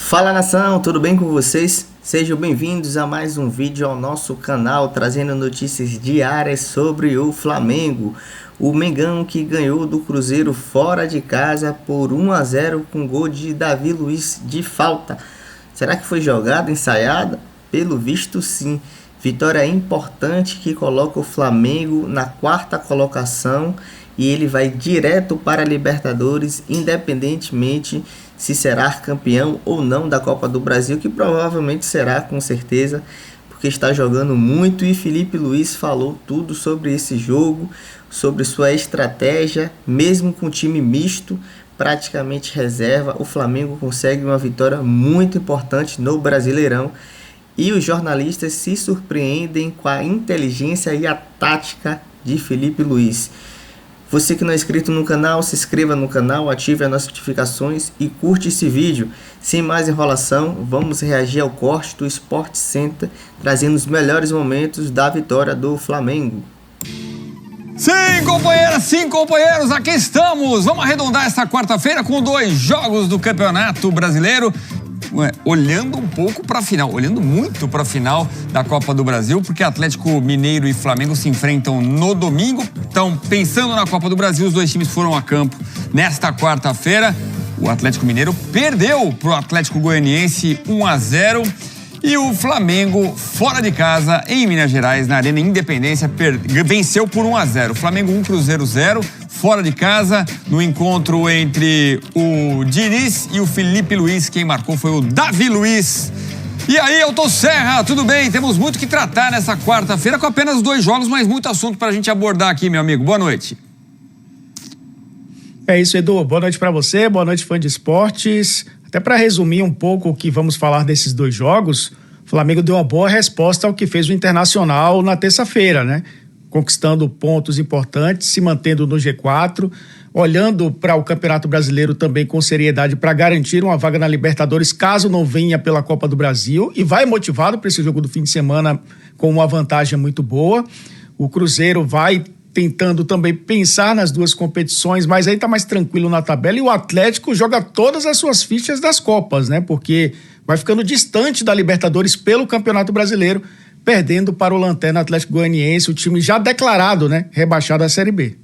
Fala nação, tudo bem com vocês? Sejam bem-vindos a mais um vídeo ao nosso canal, trazendo notícias diárias sobre o Flamengo. O Mengão que ganhou do Cruzeiro fora de casa por 1-0 com gol de Davi Luiz de falta. Será que foi jogada, ensaiada? Pelo visto sim. Vitória importante que coloca o Flamengo na quarta colocação e ele vai direto para a Libertadores, independentemente se será campeão ou não da Copa do Brasil, que provavelmente será, com certeza, porque está jogando muito. E Felipe Luiz falou tudo sobre esse jogo, sobre sua estratégia, mesmo com time misto, praticamente reserva, o Flamengo consegue uma vitória muito importante no Brasileirão. E os jornalistas se surpreendem com a inteligência e a tática de Felipe Luiz. Você que não é inscrito no canal, se inscreva no canal, ative as notificações e curte esse vídeo. Sem mais enrolação, vamos reagir ao corte do Sport Center, trazendo os melhores momentos da vitória do Flamengo. Sim, companheiros, aqui estamos. Vamos arredondar esta quarta-feira com 2 jogos do Campeonato Brasileiro. Olhando um pouco para a final, olhando muito para a final da Copa do Brasil, porque Atlético Mineiro e Flamengo se enfrentam no domingo. Então, pensando na Copa do Brasil, os dois times foram a campo nesta quarta-feira. O Atlético Mineiro perdeu para o Atlético Goianiense 1-0 e o Flamengo, fora de casa, em Minas Gerais, na Arena Independência, venceu por 1-0. Flamengo 1, Cruzeiro 0. Fora de casa, no encontro entre o Diniz e o Felipe Luiz, quem marcou foi o Davi Luiz. E aí, Elton Serra, tudo bem? Temos muito que tratar nessa quarta-feira com apenas 2 jogos, mas muito assunto para a gente abordar aqui, meu amigo. Boa noite. É isso, Edu. Boa noite para você, boa noite, fã de esportes. Até para resumir um pouco o que vamos falar desses 2 jogos, o Flamengo deu uma boa resposta ao que fez o Internacional na terça-feira, né? Conquistando pontos importantes, se mantendo no G4, olhando para o Campeonato Brasileiro também com seriedade para garantir uma vaga na Libertadores, caso não venha pela Copa do Brasil, e vai motivado para esse jogo do fim de semana com uma vantagem muito boa. O Cruzeiro vai tentando também pensar nas 2 competições, mas aí está mais tranquilo na tabela, e o Atlético joga todas as suas fichas das Copas, né? Porque vai ficando distante da Libertadores pelo Campeonato Brasileiro, perdendo para o Lanterna Atlético Goianiense, o time já declarado, né, rebaixado à Série B.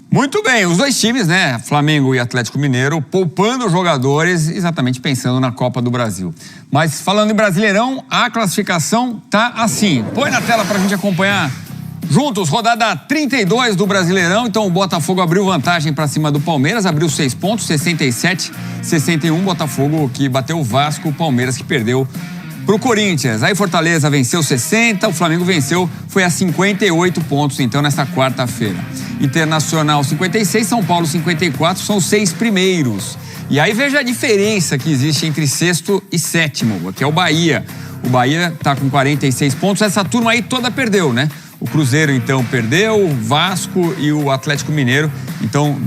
Muito bem, os 2 times, né, Flamengo e Atlético Mineiro, poupando jogadores, exatamente pensando na Copa do Brasil. Mas falando em Brasileirão, a classificação tá assim. Põe na tela pra gente acompanhar juntos, rodada 32 do Brasileirão. Então o Botafogo abriu vantagem para cima do Palmeiras, abriu 6 pontos, 67-61, Botafogo que bateu o Vasco, o Palmeiras que perdeu pro Corinthians. Aí Fortaleza venceu 60, o Flamengo venceu, foi a 58 pontos, então, nesta quarta-feira. Internacional 56, São Paulo 54, são os 6 primeiros. E aí veja a diferença que existe entre 6º e 7º, que é o Bahia. O Bahia tá com 46 pontos, essa turma aí toda perdeu, né? O Cruzeiro, então, perdeu, o Vasco e o Atlético Mineiro. Então,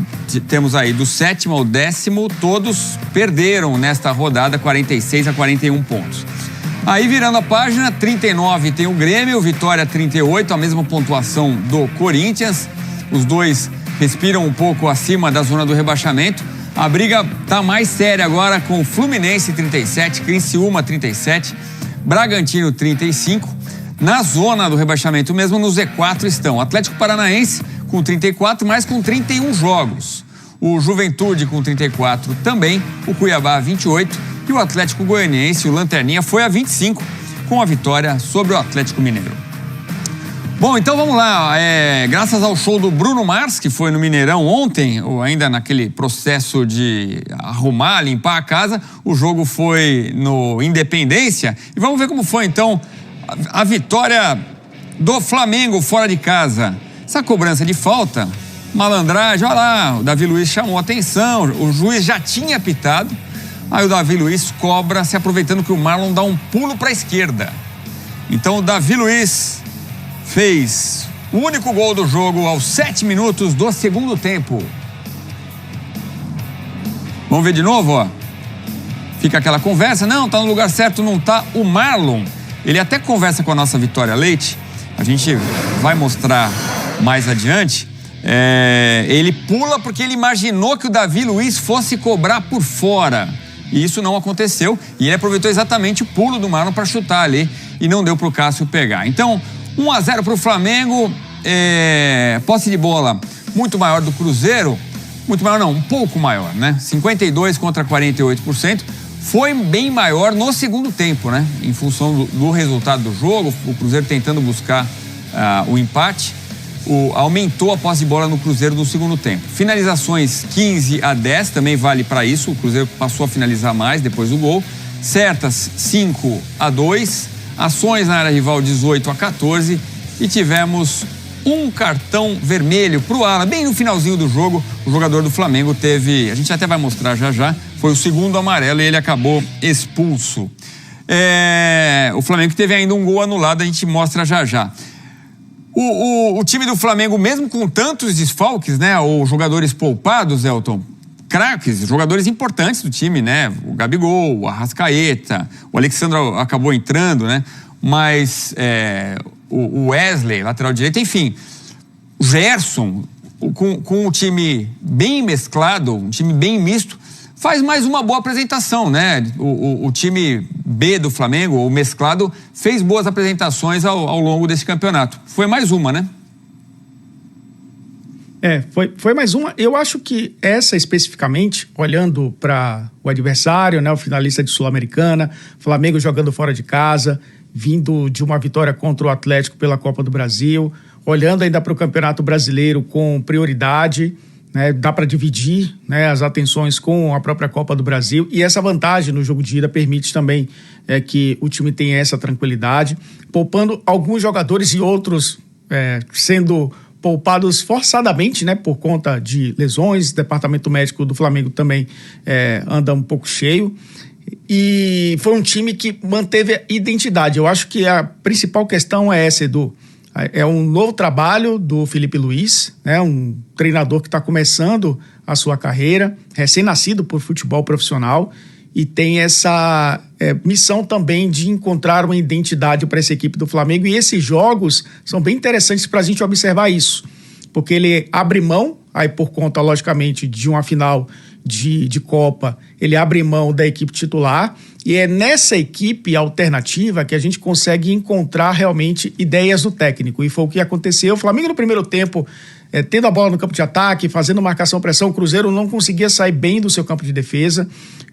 temos aí do 7º ao 10º, todos perderam nesta rodada, 46-41 pontos. Aí, virando a página, 39 tem o Grêmio, Vitória 38, a mesma pontuação do Corinthians. Os 2 respiram um pouco acima da zona do rebaixamento. A briga tá mais séria agora com o Fluminense 37, Criciúma 37, Bragantino 35. Na zona do rebaixamento mesmo, no Z4 estão Atlético Paranaense com 34, mas com 31 jogos. O Juventude com 34 também, o Cuiabá 28 e o Atlético Goianiense, o Lanterninha, foi a 25 com a vitória sobre o Atlético Mineiro. Bom, então vamos lá. Graças ao show do Bruno Mars, que foi no Mineirão ontem, ou ainda naquele processo de arrumar, limpar a casa, o jogo foi no Independência. E vamos ver como foi então a vitória do Flamengo fora de casa. Essa cobrança de falta, malandragem, olha lá, o Davi Luiz chamou a atenção, o juiz já tinha apitado, aí o Davi Luiz cobra, se aproveitando que o Marlon dá um pulo para a esquerda. Então o Davi Luiz fez o único gol do jogo aos 7 minutos do segundo tempo. Vamos ver de novo, ó. Fica aquela conversa, não, tá no lugar certo, não tá. O Marlon, ele até conversa com a nossa Vitória Leite, a gente vai mostrar mais adiante. Ele pula porque ele imaginou que o Davi Luiz fosse cobrar por fora. E isso não aconteceu. E ele aproveitou exatamente o pulo do Marlon para chutar ali e não deu para o Cássio pegar. Então, 1-0 para o Flamengo. Posse de bola muito maior do Cruzeiro. Muito maior não, um pouco maior, né? 52% contra 48%. Foi bem maior no segundo tempo, né? Em função do resultado do jogo, o Cruzeiro tentando buscar o empate. Aumentou a posse de bola no Cruzeiro no segundo tempo. Finalizações 15-10, também vale para isso. O Cruzeiro passou a finalizar mais depois do gol. Certas 5-2. Ações na área rival 18-14. E tivemos um cartão vermelho para o Alan. Bem no finalzinho do jogo, o jogador do Flamengo teve... A gente até vai mostrar já. Foi o segundo amarelo e ele acabou expulso. O Flamengo teve ainda um gol anulado, a gente mostra já. O time do Flamengo, mesmo com tantos desfalques, né, ou jogadores poupados, Elton, craques, jogadores importantes do time, né, o Gabigol, o Arrascaeta, o Alexandre acabou entrando, né, mas o Wesley, lateral direito, enfim, o Gerson, com um time bem mesclado, um time bem misto, faz mais uma boa apresentação, né? O time B do Flamengo, o mesclado, fez boas apresentações ao longo desse campeonato. Foi mais uma, né? Foi mais uma. Eu acho que essa especificamente, olhando para o adversário, né, o finalista de Sul-Americana, Flamengo jogando fora de casa, vindo de uma vitória contra o Atlético pela Copa do Brasil, olhando ainda para o Campeonato Brasileiro com prioridade, né, dá para dividir, né, as atenções com a própria Copa do Brasil, e essa vantagem no jogo de ida permite também que o time tenha essa tranquilidade, poupando alguns jogadores e outros sendo poupados forçadamente, né, por conta de lesões. O departamento médico do Flamengo também anda um pouco cheio. E foi um time que manteve a identidade. Eu acho que a principal questão é essa, Edu. É um novo trabalho do Felipe Luiz, né? Um treinador que está começando a sua carreira, recém-nascido por futebol profissional, e tem essa missão também de encontrar uma identidade para essa equipe do Flamengo. E esses jogos são bem interessantes para a gente observar isso, porque ele abre mão, aí por conta, logicamente, de uma final de Copa, ele abre mão da equipe titular, e é nessa equipe alternativa que a gente consegue encontrar realmente ideias do técnico, e foi o que aconteceu. O Flamengo no primeiro tempo, tendo a bola no campo de ataque, fazendo marcação-pressão, o Cruzeiro não conseguia sair bem do seu campo de defesa,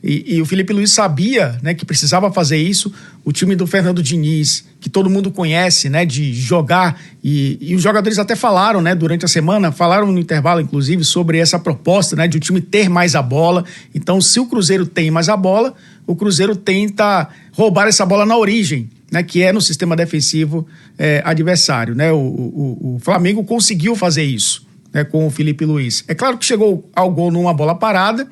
e o Felipe Luiz sabia, né, que precisava fazer isso. O time do Fernando Diniz, que todo mundo conhece, né, de jogar, e os jogadores até falaram, né, durante a semana, falaram no intervalo, inclusive, sobre essa proposta, né, de o time ter mais a bola. Então, se o Cruzeiro tem mais a bola, o Cruzeiro tenta roubar essa bola na origem, né, que é no sistema defensivo adversário, né? O Flamengo conseguiu fazer isso, né, com o Felipe Luiz. É claro que chegou ao gol numa bola parada,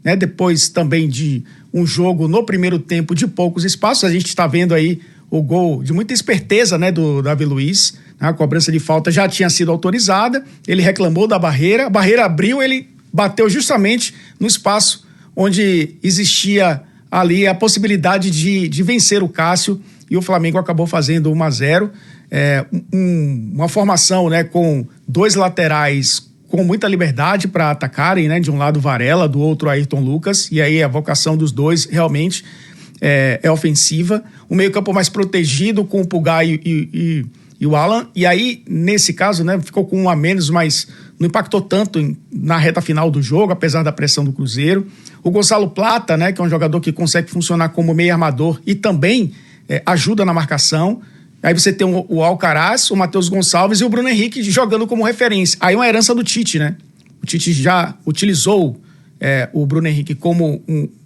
né, depois também de um jogo no primeiro tempo de poucos espaços. A gente está vendo aí o gol de muita esperteza, né, do Davi Luiz. A cobrança de falta já tinha sido autorizada, ele reclamou da barreira, a barreira abriu, ele bateu justamente no espaço onde existia ali a possibilidade de vencer o Cássio, e o Flamengo acabou fazendo 1-0. Uma formação, né, com dois laterais com muita liberdade para atacarem, né, de um lado Varela, do outro Ayrton Lucas, e aí a vocação dos dois realmente é ofensiva. O meio-campo mais protegido com o Pulgar e o Alan, e aí nesse caso, né, ficou com um a menos, mas não impactou tanto na reta final do jogo, apesar da pressão do Cruzeiro. O Gonçalo Plata, né, que é um jogador que consegue funcionar como meio armador e também ajuda na marcação. Aí você tem o Alcaraz, o Matheus Gonçalves e o Bruno Henrique jogando como referência. Aí uma herança do Tite, né? O Tite já utilizou o Bruno Henrique como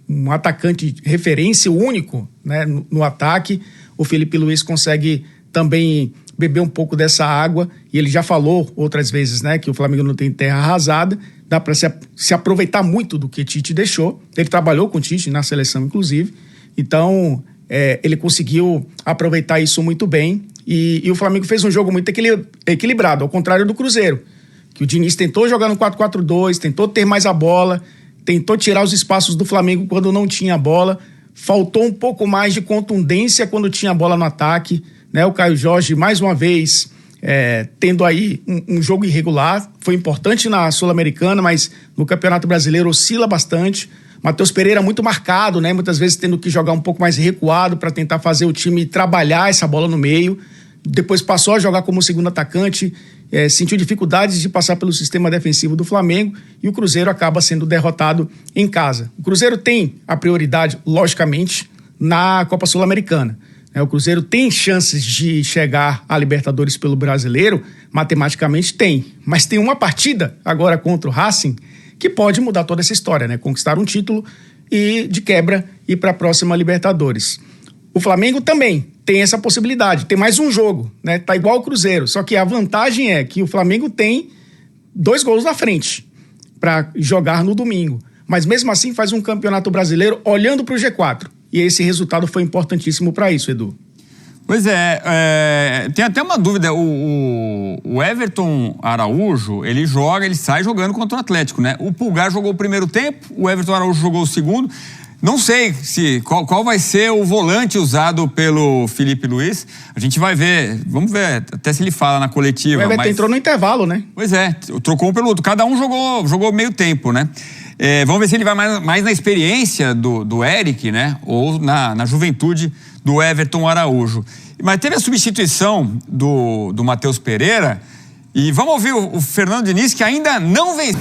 um atacante de referência, único, né, no ataque. O Felipe Luiz consegue também beber um pouco dessa água, e ele já falou outras vezes, né, que o Flamengo não tem terra arrasada, dá para se aproveitar muito do que Tite deixou. Ele trabalhou com Tite na seleção, inclusive, então ele conseguiu aproveitar isso muito bem, e o Flamengo fez um jogo muito equilibrado, ao contrário do Cruzeiro, que o Diniz tentou jogar no 4-4-2, tentou ter mais a bola, tentou tirar os espaços do Flamengo quando não tinha a bola, faltou um pouco mais de contundência quando tinha a bola no ataque, né? O Caio Jorge, mais uma vez, tendo aí um jogo irregular, foi importante na Sul-Americana, mas no Campeonato Brasileiro oscila bastante. Matheus Pereira muito marcado, né? Muitas vezes tendo que jogar um pouco mais recuado para tentar fazer o time trabalhar essa bola no meio. Depois passou a jogar como segundo atacante, sentiu dificuldades de passar pelo sistema defensivo do Flamengo e o Cruzeiro acaba sendo derrotado em casa. O Cruzeiro tem a prioridade, logicamente, na Copa Sul-Americana. O Cruzeiro tem chances de chegar à Libertadores pelo Brasileiro, matematicamente tem, mas tem uma partida agora contra o Racing que pode mudar toda essa história, né? Conquistar um título e, de quebra, ir para a próxima Libertadores. O Flamengo também tem essa possibilidade, tem mais um jogo, né? Tá igual o Cruzeiro, só que a vantagem é que o Flamengo tem 2 gols na frente para jogar no domingo, mas mesmo assim faz um campeonato brasileiro olhando para o G4, e esse resultado foi importantíssimo para isso, Edu. Pois é, tem até uma dúvida, o Everton Araújo, ele sai jogando contra o Atlético, né? O Pulgar jogou o primeiro tempo, o Everton Araújo jogou o segundo. Não sei qual vai ser o volante usado pelo Felipe Luiz. A gente vai ver, vamos ver até se ele fala na coletiva. O Everton entrou no intervalo, né? Pois é, trocou um pelo outro. Cada um jogou meio tempo, né? Vamos ver se ele vai mais na experiência do Eric, né? Ou na juventude do Everton Araújo. Mas teve a substituição do Matheus Pereira. E vamos ouvir o Fernando Diniz, que ainda não venceu.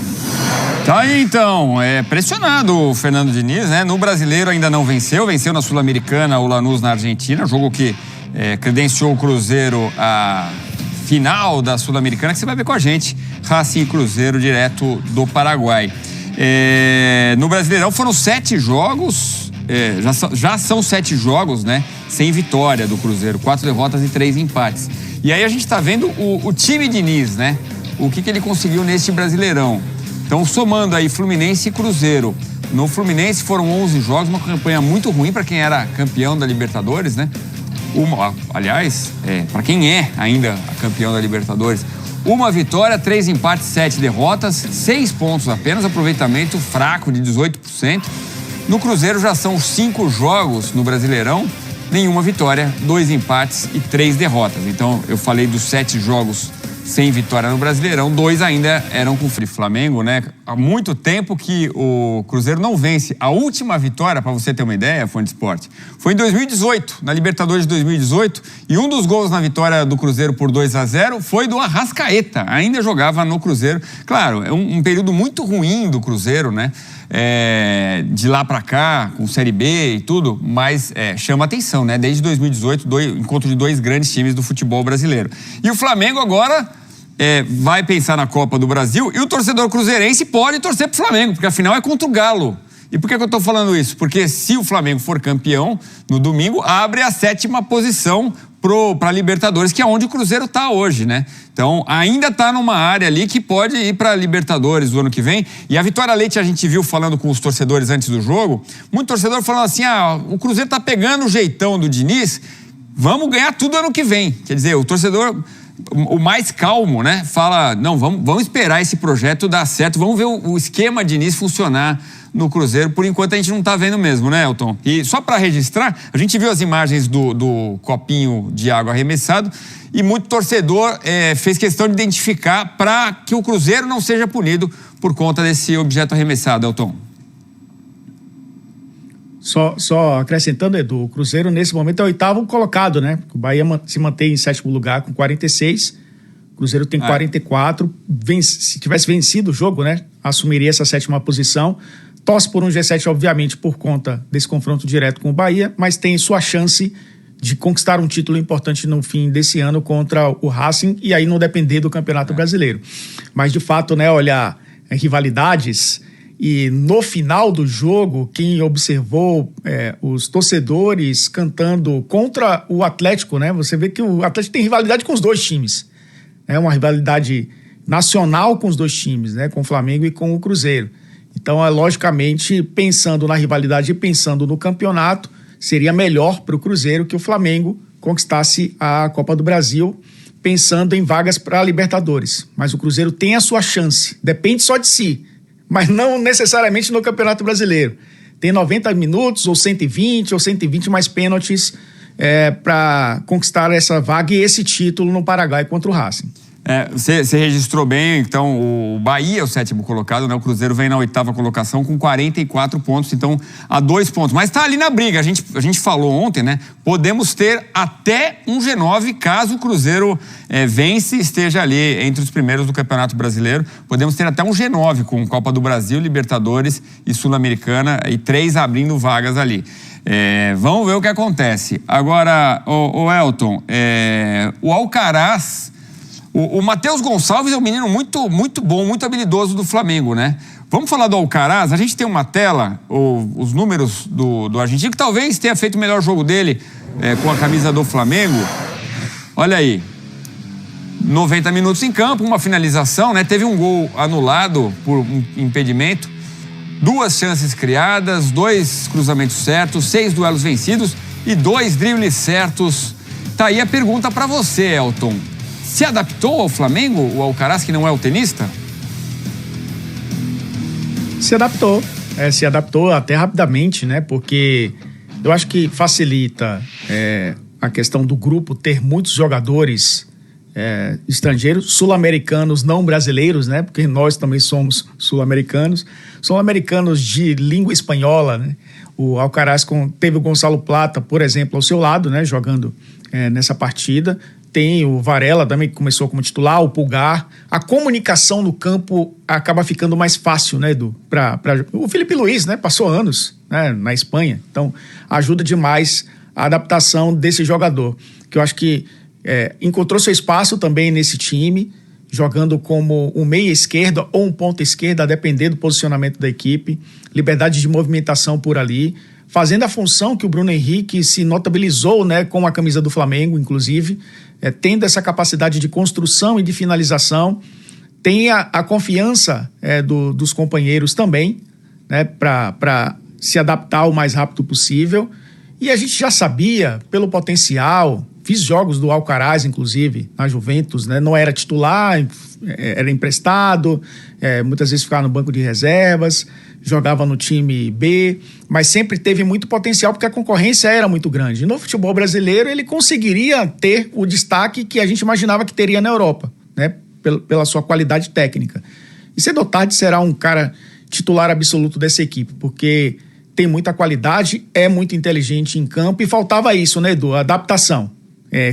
Tá aí, então, pressionado o Fernando Diniz, né? No Brasileiro ainda não venceu na Sul-Americana, o Lanús na Argentina, jogo que credenciou o Cruzeiro à final da Sul-Americana, que você vai ver com a gente, Racing e Cruzeiro, direto do Paraguai. No Brasileirão foram 7 jogos, já são 7 jogos, né? Sem vitória do Cruzeiro, 4 derrotas e 3 empates. E aí a gente tá vendo o time Diniz, né? O que ele conseguiu neste Brasileirão. Então, somando aí Fluminense e Cruzeiro. No Fluminense foram 11 jogos, uma campanha muito ruim para quem era campeão da Libertadores, né? Aliás, para quem é ainda campeão da Libertadores, 1 vitória, 3 empates, 7 derrotas, 6 pontos apenas, aproveitamento fraco de 18%. No Cruzeiro já são 5 jogos no Brasileirão, nenhuma vitória, 2 empates e 3 derrotas. Então, eu falei dos 7 jogos sem vitória no Brasileirão, 2 ainda eram com o Flamengo, né? Há muito tempo que o Cruzeiro não vence. A última vitória, para você ter uma ideia, Fã de Esporte, foi em 2018, na Libertadores de 2018, e um dos gols na vitória do Cruzeiro por 2-0 foi do Arrascaeta, ainda jogava no Cruzeiro. Claro, é um período muito ruim do Cruzeiro, né? De lá para cá, com Série B e tudo, mas chama atenção, né? Desde 2018, encontro de 2 grandes times do futebol brasileiro. E o Flamengo agora vai pensar na Copa do Brasil, e o torcedor cruzeirense pode torcer pro Flamengo, porque afinal é contra o Galo. E por que eu tô falando isso? Porque se o Flamengo for campeão no domingo, abre a 7ª posição para Libertadores, que é onde o Cruzeiro tá hoje, né? Então, ainda tá numa área ali que pode ir para Libertadores do ano que vem. E a Vitória Leite, a gente viu falando com os torcedores antes do jogo, muito torcedor falando assim, o Cruzeiro tá pegando o jeitão do Diniz, vamos ganhar tudo ano que vem. Quer dizer, o torcedor, o mais calmo, né? Fala, não, vamos esperar esse projeto dar certo, vamos ver o esquema Diniz funcionar no Cruzeiro. Por enquanto a gente não tá vendo mesmo, né, Elton? E só para registrar, a gente viu as imagens do copinho de água arremessado e muito torcedor fez questão de identificar para que o Cruzeiro não seja punido por conta desse objeto arremessado, Elton. Só acrescentando, Edu, o Cruzeiro nesse momento é o 8º colocado, né? O Bahia se mantém em 7º lugar com 46, o Cruzeiro tem 44, se tivesse vencido o jogo, né? Assumiria essa 7ª posição, torce por um G7, obviamente, por conta desse confronto direto com o Bahia, mas tem sua chance de conquistar um título importante no fim desse ano contra o Racing, e aí não depender do Campeonato Brasileiro. Mas, de fato, né, olha, rivalidades. E no final do jogo, quem observou os torcedores cantando contra o Atlético, né? Você vê que o Atlético tem rivalidade com os 2 times. É uma rivalidade nacional com os 2 times, né? Com o Flamengo e com o Cruzeiro. Então, logicamente, pensando na rivalidade e pensando no campeonato, seria melhor para o Cruzeiro que o Flamengo conquistasse a Copa do Brasil, pensando em vagas para a Libertadores. Mas o Cruzeiro tem a sua chance, depende só de si, mas não necessariamente no Campeonato Brasileiro. Tem 90 minutos, ou 120 mais pênaltis para conquistar essa vaga e esse título no Paraguai contra o Racing. Você registrou bem, então o Bahia é o 7º colocado, né? O Cruzeiro vem na 8ª colocação com 44 pontos, então a 2 pontos. Mas está ali na briga, a gente falou ontem, né? Podemos ter até um G9 caso o Cruzeiro vence e esteja ali entre os primeiros do Campeonato Brasileiro. Podemos ter até um G9 com Copa do Brasil, Libertadores e Sul-Americana e 3 abrindo vagas ali. Vamos ver o que acontece. Agora, o Elton, o Alcaraz... O Matheus Gonçalves é um menino muito, muito bom, muito habilidoso do Flamengo, né? Vamos falar do Alcaraz? A gente tem uma tela, os números do argentino, que talvez tenha feito o melhor jogo dele com a camisa do Flamengo. Olha aí, 90 minutos em campo, uma finalização, né? Teve um gol anulado por um impedimento, 2 chances criadas, 2 cruzamentos certos, 6 duelos vencidos e 2 dribles certos. Tá aí a pergunta para você, Elton. Se adaptou ao Flamengo, o Alcaraz, que não é o tenista? Se adaptou até rapidamente, né? Porque eu acho que facilita a questão do grupo ter muitos jogadores estrangeiros, sul-americanos, não brasileiros, né? Porque nós também somos sul-americanos de língua espanhola, né? O Alcaraz teve o Gonçalo Plata, por exemplo, ao seu lado, né? Jogando nessa partida. Tem o Varela também, que começou como titular, o Pulgar. A comunicação no campo acaba ficando mais fácil, né, Edu? O Felipe Luiz, né, passou anos, né, na Espanha. Então, ajuda demais a adaptação desse jogador, que eu acho que encontrou seu espaço também nesse time, jogando como um meia esquerda ou um ponta esquerda, a depender do posicionamento da equipe. Liberdade de movimentação por ali, fazendo a função que o Bruno Henrique se notabilizou, né, com a camisa do Flamengo, inclusive, tendo essa capacidade de construção e de finalização, tem a confiança dos companheiros também, né, para se adaptar o mais rápido possível. E a gente já sabia, pelo potencial, fiz jogos do Alcaraz, inclusive, na Juventus, né, não era titular, era emprestado, muitas vezes ficava no banco de reservas, jogava no time B, mas sempre teve muito potencial porque a concorrência era muito grande. No futebol brasileiro, ele conseguiria ter o destaque que a gente imaginava que teria na Europa, né? Pela sua qualidade técnica. E cedo ou tarde será um cara titular absoluto dessa equipe, porque tem muita qualidade, é muito inteligente em campo e faltava isso, né, Edu? Adaptação.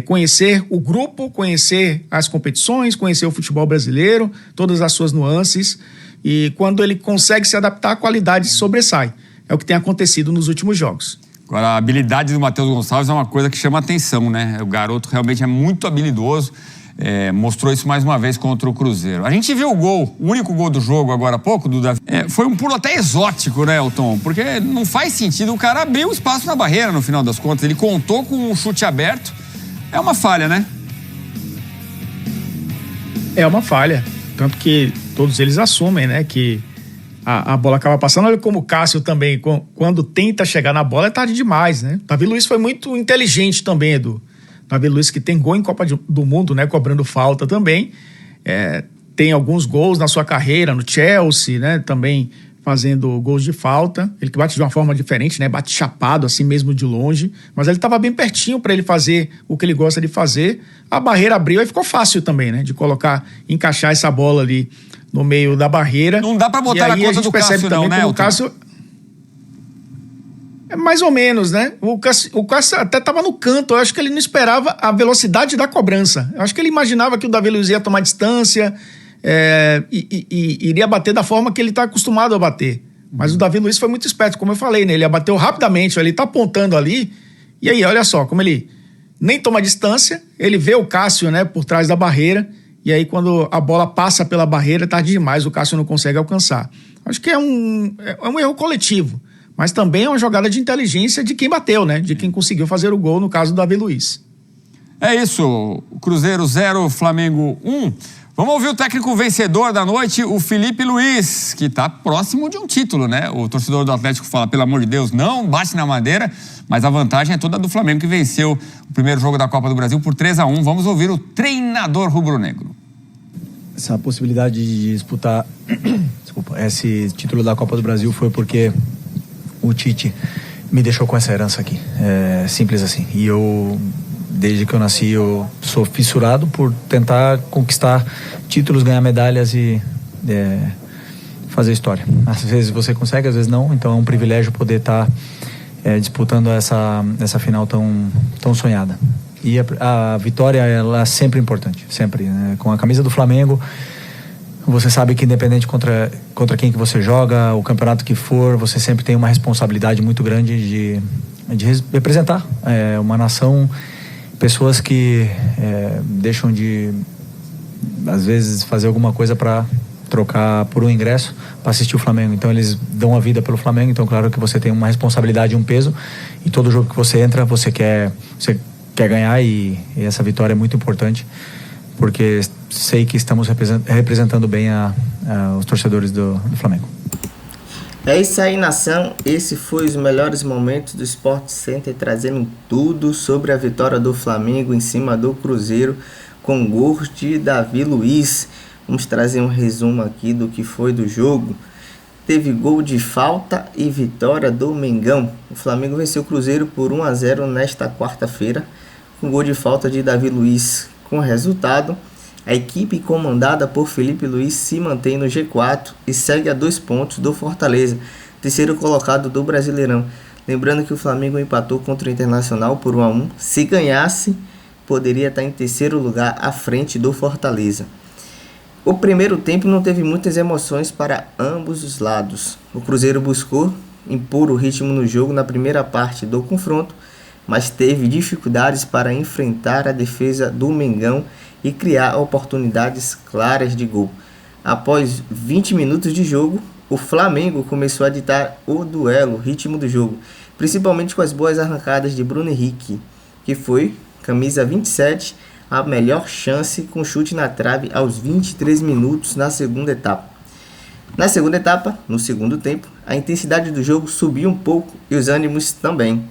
Conhecer o grupo, conhecer as competições, conhecer o futebol brasileiro, todas as suas nuances. E quando ele consegue se adaptar, a qualidade sobressai. É o que tem acontecido nos últimos jogos. Agora, a habilidade do Matheus Gonçalves é uma coisa que chama atenção, né? O garoto realmente é muito habilidoso. Mostrou isso mais uma vez contra o Cruzeiro. A gente viu o único gol do jogo agora há pouco, do Davi. Foi um pulo até exótico, né, Elton? Porque não faz sentido. O cara abriu espaço na barreira, no final das contas. Ele contou com um chute aberto. É uma falha, né? É uma falha. Tanto que todos eles assumem, né, que a bola acaba passando. Olha como o Cássio também, quando tenta chegar na bola, é tarde demais, né? Davi Luiz foi muito inteligente também, Edu. Davi Luiz, que tem gol em Copa do Mundo, né, cobrando falta também. Tem alguns gols na sua carreira, no Chelsea, né, também fazendo gols de falta. Ele que bate de uma forma diferente, né, bate chapado, assim mesmo de longe. Mas ele estava bem pertinho para ele fazer o que ele gosta de fazer. A barreira abriu e ficou fácil também, né, de encaixar essa bola ali no meio da barreira. Não dá para botar na conta do Cássio não, né, o Cássio... mais ou menos, né? O Cássio até estava no canto. Eu acho que ele não esperava a velocidade da cobrança. Eu acho que ele imaginava que o Davi Luiz ia tomar distância e iria bater da forma que ele está acostumado a bater. Mas o Davi Luiz foi muito esperto, como eu falei, né? Ele abateu rapidamente, ele está apontando ali. E aí, olha só, como ele nem toma distância, ele vê o Cássio, né, por trás da barreira. E aí, quando a bola passa pela barreira, é tarde demais, o Cássio não consegue alcançar. Acho que é um erro coletivo. Mas também é uma jogada de inteligência de quem bateu, né? De quem conseguiu fazer o gol, no caso do Davi Luiz. É isso, Cruzeiro 0, Flamengo 1. Vamos ouvir o técnico vencedor da noite, o Felipe Luiz, que está próximo de um título, né? O torcedor do Atlético fala, pelo amor de Deus, não bate na madeira, mas a vantagem é toda do Flamengo, que venceu o primeiro jogo da Copa do Brasil por 3-1. Vamos ouvir o treinador rubro-negro. Essa possibilidade de disputar esse título da Copa do Brasil foi porque o Tite me deixou com essa herança aqui, simples assim, e eu desde que eu nasci eu sou fissurado por tentar conquistar títulos, ganhar medalhas e fazer história. Às vezes você consegue, às vezes não, então é um privilégio poder estar disputando essa final tão sonhada. E a vitória, ela é sempre importante, sempre, né? Com a camisa do Flamengo, você sabe que independente contra quem que você joga, o campeonato que for, você sempre tem uma responsabilidade muito grande de representar uma nação, pessoas que deixam de, às vezes, fazer alguma coisa para trocar por um ingresso para assistir o Flamengo. Então eles dão a vida pelo Flamengo, então claro que você tem uma responsabilidade e um peso, e todo jogo que você entra, você quer ganhar, e essa vitória é muito importante, porque sei que estamos representando bem os torcedores do Flamengo. É isso aí, nação. Esse foi os melhores momentos do Sport Center, trazendo tudo sobre a vitória do Flamengo em cima do Cruzeiro, com gols de Davi Luiz. Vamos trazer um resumo aqui do que foi do jogo. Teve gol de falta e vitória do Mengão. O Flamengo venceu o Cruzeiro por 1-0 nesta quarta-feira, com gol de falta de Davi Luiz. Com o resultado, a equipe comandada por Felipe Luiz se mantém no G4 e segue a 2 pontos do Fortaleza, terceiro colocado do Brasileirão. Lembrando que o Flamengo empatou contra o Internacional por 1-1. Se ganhasse, poderia estar em terceiro lugar à frente do Fortaleza. O primeiro tempo não teve muitas emoções para ambos os lados. O Cruzeiro buscou impor o ritmo no jogo na primeira parte do confronto, mas teve dificuldades para enfrentar a defesa do Mengão e criar oportunidades claras de gol. Após 20 minutos de jogo, o Flamengo começou a ditar o duelo, o ritmo do jogo, principalmente com as boas arrancadas de Bruno Henrique, que foi, camisa 27, a melhor chance com chute na trave aos 23 minutos na segunda etapa. Na segunda etapa, no segundo tempo, a intensidade do jogo subiu um pouco e os ânimos também.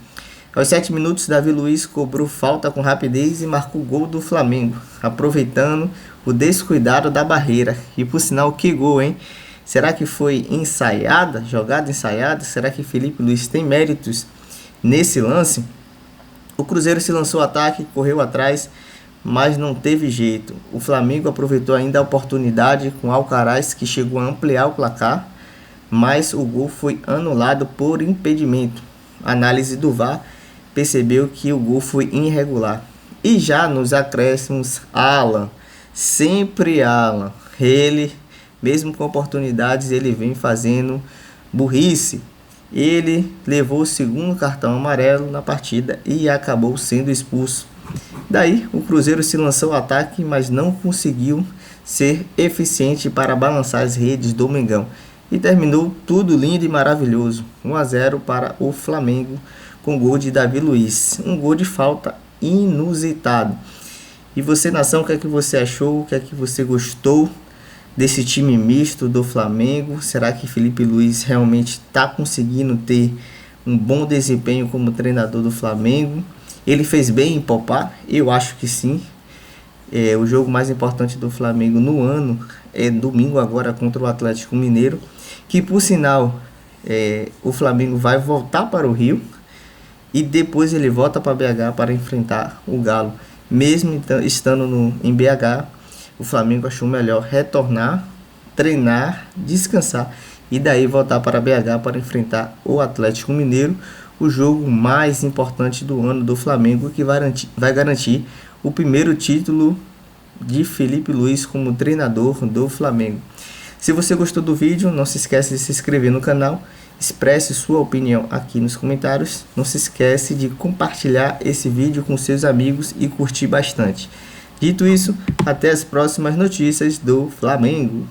Aos 7 minutos, Davi Luiz cobrou falta com rapidez e marcou o gol do Flamengo, aproveitando o descuidado da barreira. E por sinal, que gol, hein? Será que foi ensaiada, jogada ensaiada? Será que Felipe Luiz tem méritos nesse lance? O Cruzeiro se lançou ao ataque, correu atrás, mas não teve jeito. O Flamengo aproveitou ainda a oportunidade com Alcaraz, que chegou a ampliar o placar, mas o gol foi anulado por impedimento. A análise do VAR percebeu que o gol foi irregular. E já nos acréscimos, Alan, sempre Alan, ele, mesmo com oportunidades, ele vem fazendo burrice. Ele levou o segundo cartão amarelo na partida e acabou sendo expulso. Daí o Cruzeiro se lançou ao ataque, mas não conseguiu ser eficiente para balançar as redes do Mengão. E terminou tudo lindo e maravilhoso. 1-0 para o Flamengo, com gol de Davi Luiz. Um gol de falta inusitado. E você, nação, o que é que você achou? O que é que você gostou desse time misto do Flamengo? Será que Felipe Luiz realmente está conseguindo ter um bom desempenho como treinador do Flamengo? Ele fez bem em poupar? Eu acho que sim. O jogo mais importante do Flamengo no ano é domingo agora contra o Atlético Mineiro, que por sinal o Flamengo vai voltar para o Rio e depois ele volta para BH para enfrentar o Galo. Mesmo estando em BH, o Flamengo achou melhor retornar, treinar, descansar e daí voltar para BH para enfrentar o Atlético Mineiro, o jogo mais importante do ano do Flamengo, que vai garantir o primeiro título de Felipe Luiz como treinador do Flamengo. Se você gostou do vídeo, não se esquece de se inscrever no canal, expresse sua opinião aqui nos comentários, não se esquece de compartilhar esse vídeo com seus amigos e curtir bastante. Dito isso, até as próximas notícias do Flamengo.